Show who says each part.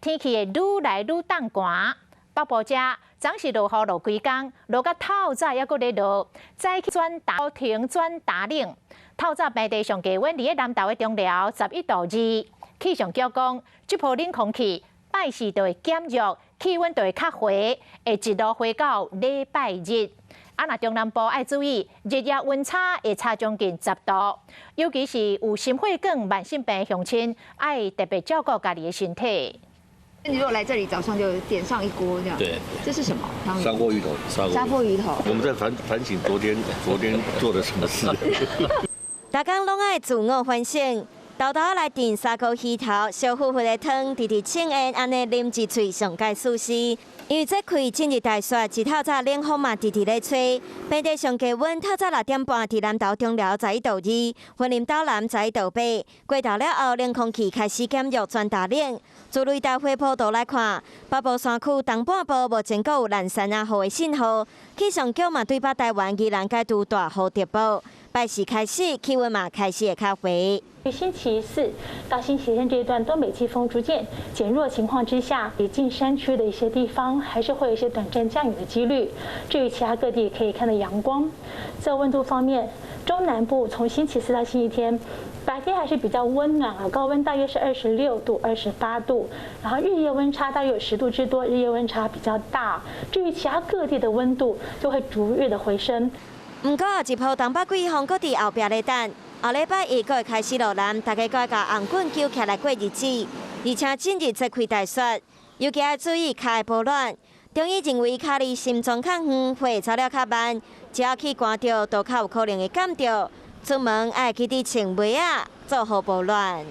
Speaker 1: 天气会愈来愈冻寒。北部遮总是落雨落几天，落到透早还阁咧落，早起转大停转大冷。透早平地上低温伫咧南投的中寮11度2，气象局讲，这波冷空气拜四就会减弱，气温就会较回，会一路回到礼拜日。若中南部爱注意，日夜温差会差将近10度，尤其是有心血管、慢性病的乡亲，爱特别照顾家己的身体。
Speaker 2: 你如果来这里，早上就点上一锅这样。对，这是什么？
Speaker 3: 砂锅鱼头。
Speaker 2: 砂锅鱼头。
Speaker 3: 我们在反省昨天做了什么事。
Speaker 4: 大家拢爱自我反省，豆豆来炖砂锅鱼头，小糊糊的汤，直清烟，安尼啉一喙上介舒适。因为这开今日大雪，一透早冷风嘛直咧吹，平地上低温透早6点半伫南投中寮11度2，云林岛南11度8。过头了后，冷空气开始减弱转大冷。自雷达回波图来看，北部山区东半部目前阁有烂山啊雨的信号，气象局嘛对北台湾依然解除大雨特报。拜四开始，气温嘛开始会较回。
Speaker 5: 星期四到星期天这一段东北季风逐渐减弱情况之下，也近山区的一些地方还是会有一些短暂降雨的几率。至于其他各地可以看到阳光。在温度方面，中南部从星期四到星期天，白天还是比较温暖啊，高温大约是26度、28度，然后日夜温差大约有10度之多，日夜温差比较大。至于其他各地的温度就会逐日的回升。
Speaker 4: 不过，一波东北季风搁伫后壁咧等，后礼拜一搁会开始落南，大家该甲红棍揪起来过日子。而且近日再开大雪，尤其要注意脚的保暖。中医认为，脚离心脏较远，会走了较慢，只要去寒着，都较有可能会感着。出门爱记得穿袜仔，做好保暖。